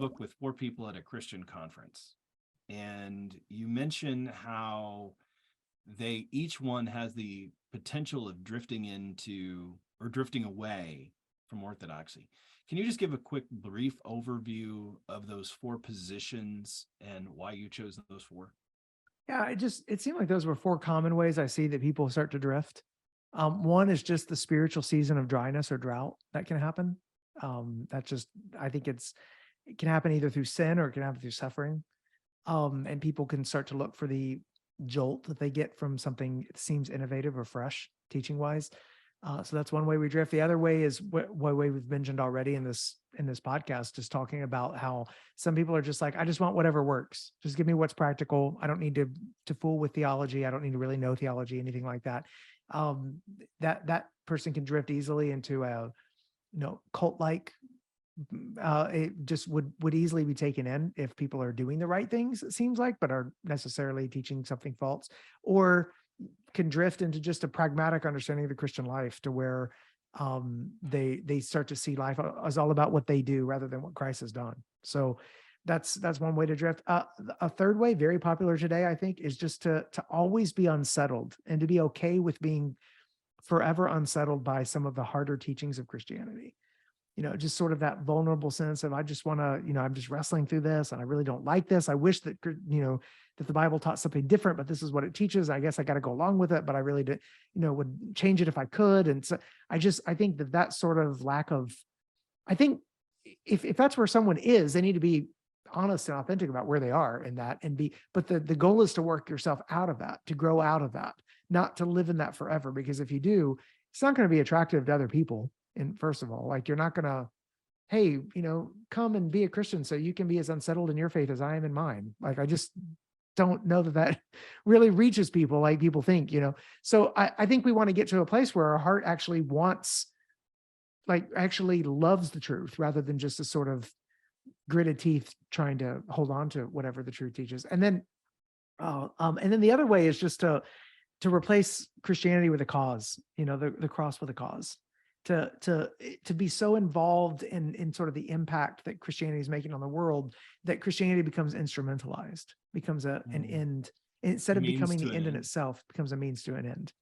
book with 4 people at a Christian conference, and you mention how each one has the potential of drifting into or drifting away from orthodoxy. Can you just give a quick, brief overview of those 4 positions and why you chose those 4? Yeah, it seemed like those were 4 common ways I see that people start to drift. One is just the spiritual season of dryness or drought that can happen. I think it can happen either through sin or it can happen through suffering. And people can start to look for the jolt that they get from something that seems innovative or fresh teaching wise. So that's one way we drift. The other way is what way we've mentioned already in this podcast, is talking about how some people are just like, I just want whatever works. Just give me what's practical. I don't need to fool with theology. I don't need to really know theology, anything like that. That person can drift easily into a cult-like. It just would easily be taken in if people are doing the right things, it seems like, but are necessarily teaching something false, or can drift into just a pragmatic understanding of the Christian life, to where they start to see life as all about what they do rather than what Christ has done. So that's one way to drift. A third way, very popular today, I think, is just to always be unsettled and to be okay with being forever unsettled by some of the harder teachings of Christianity. Just sort of that vulnerable sense of, I just want to, I'm just wrestling through this and I really don't like this. I wish that, that the Bible taught something different, but this is what it teaches. I guess I got to go along with it, but I really did, would change it if I could. And so I think that sort of lack of, I think if that's where someone is, they need to be honest and authentic about where they are in that but the goal is to work yourself out of that, to grow out of that, not to live in that forever. Because if you do, it's not going to be attractive to other people. And first of all, like, you're not going to, hey, come and be a Christian so you can be as unsettled in your faith as I am in mine. Like, I just don't know that really reaches people like people think, So I think we want to get to a place where our heart actually actually loves the truth, rather than just a sort of gritted teeth trying to hold on to whatever the truth teaches. And then the other way is just to replace Christianity with a cause, the cross with a cause. To be so involved in sort of the impact that Christianity is making on the world, that Christianity becomes instrumentalized, becomes an end. Instead of becoming the end in itself, becomes a means to an end.